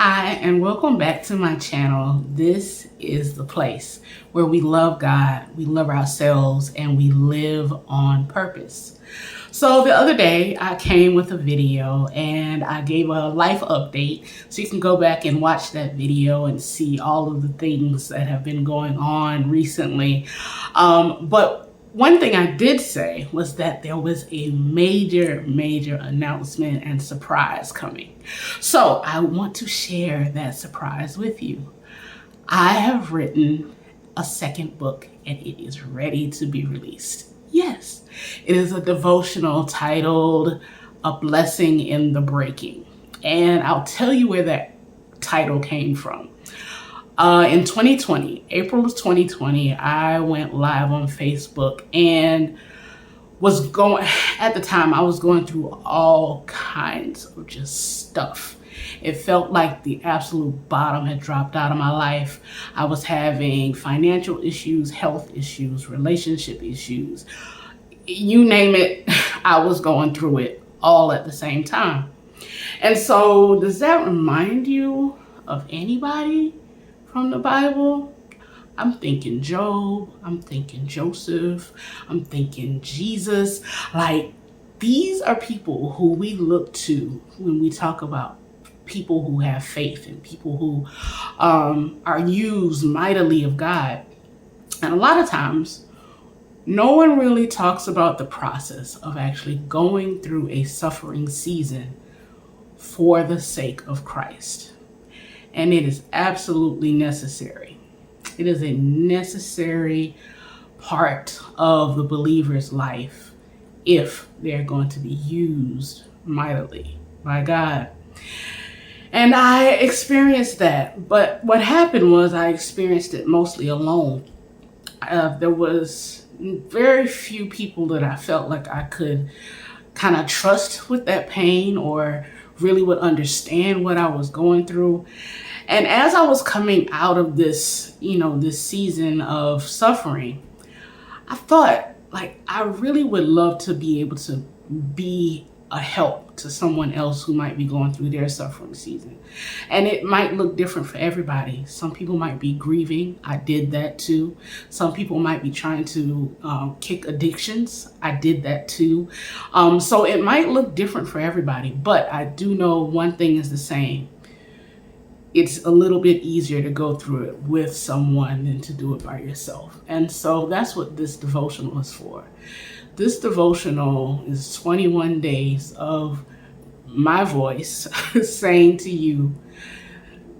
Hi, and welcome back to my channel. This is the place where we love God, we love ourselves, and we live on purpose. So the other day I came with a video and I gave a life update. So you can go back and watch that video and see all of the things that have been going on recently. But one thing I did say was that there was a major announcement and surprise coming. So I want to share that surprise with you. I have written a second book and it is ready to be released. Yes, it is a devotional titled A Blessing in the Breaking. And I'll tell you where that title came from. In 2020, April of 2020, I went live on Facebook and at the time, I was going through all kinds of just stuff. It felt like the absolute bottom had dropped out of my life. I was having financial issues, health issues, relationship issues. You name it, I was going through it all at the same time. And so does that remind you of anybody from the Bible? I'm thinking Job, I'm thinking Joseph, I'm thinking Jesus. Like, these are people who we look to when we talk about people who have faith and people who are used mightily of God. And a lot of times, no one really talks about the process of actually going through a suffering season for the sake of Christ. And it is absolutely necessary. It is a necessary part of the believer's life if they're going to be used mightily by God. And I experienced that. But what happened was I experienced it mostly alone. There was very few people that I felt like I could kind of trust with that pain or really would understand what I was going through. And as I was coming out of this, this season of suffering, I thought, like, I really would love to be able to be a help to someone else who might be going through their suffering season. And it might look different for everybody. Some people might be grieving. I did that too. Some people might be trying to kick addictions. I did that too. So it might look different for everybody, but I do know one thing is the same. It's a little bit easier to go through it with someone than to do it by yourself. And so that's what this devotional is for. This devotional is 21 days of my voice saying to you,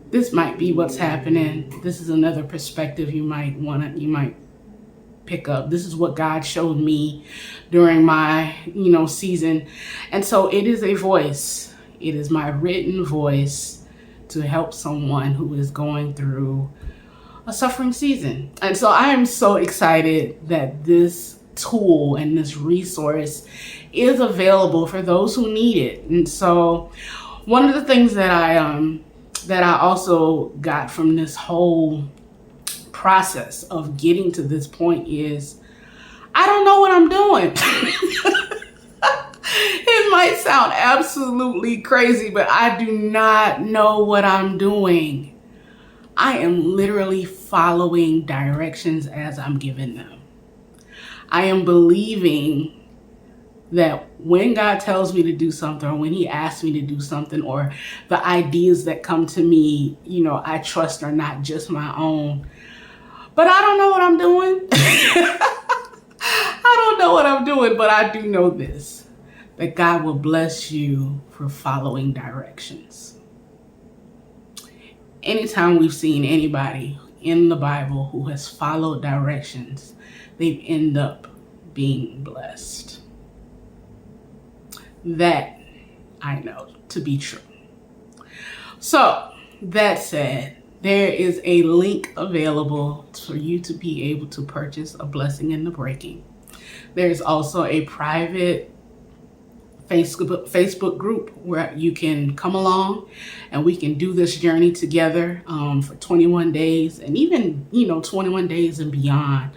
this might be what's happening. This is another perspective you might pick up. This is what God showed me during my, season. And so it is a voice. It is my written voice to help someone who is going through a suffering season. And so I am so excited that this tool and this resource is available for those who need it. And so one of the things that I also got from this whole process of getting to this point is I don't know what I'm doing. It might sound absolutely crazy, but I do not know what I'm doing. I am literally following directions as I'm given them. I am believing that when God tells me to do something, or when he asks me to do something, or the ideas that come to me, I trust are not just my own. But I don't know what I'm doing. I don't know what I'm doing, but I do know this, that God will bless you for following directions. Anytime we've seen anybody in the Bible who has followed directions, they end up being blessed. That I know to be true. So that said, there is a link available for you to be able to purchase A Blessing in the Breaking. There's also a private Facebook group where you can come along and we can do this journey together for 21 days and even 21 days and beyond.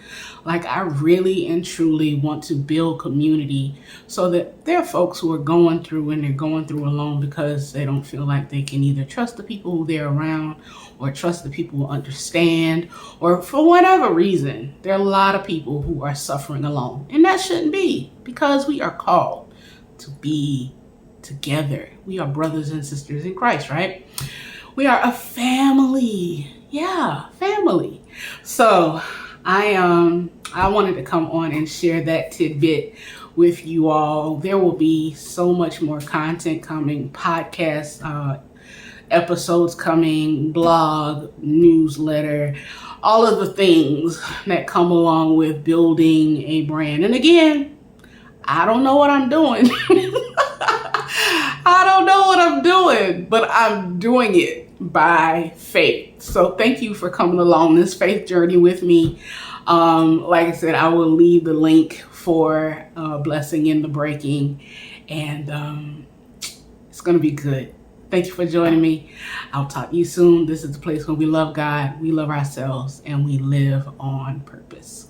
Like, I really and truly want to build community so that there are folks who are going through and they're going through alone because they don't feel like they can either trust the people who they're around or trust the people who understand, or for whatever reason. There are a lot of people who are suffering alone, and that shouldn't be, because we are called to be together. We are brothers and sisters in Christ, right? We are a family. Yeah, family. So I wanted to come on and share that tidbit with you all. There will be so much more content coming, podcasts, episodes coming, blog, newsletter, all of the things that come along with building a brand. And again, I don't know what I'm doing. I don't know what I'm doing, but I'm doing it by faith. So thank you for coming along this faith journey with me. Like I said, I will leave the link for Blessing in the Breaking, and it's going to be good. Thank you for joining me. I'll talk to you soon. This is the place where we love God, we love ourselves, and we live on purpose.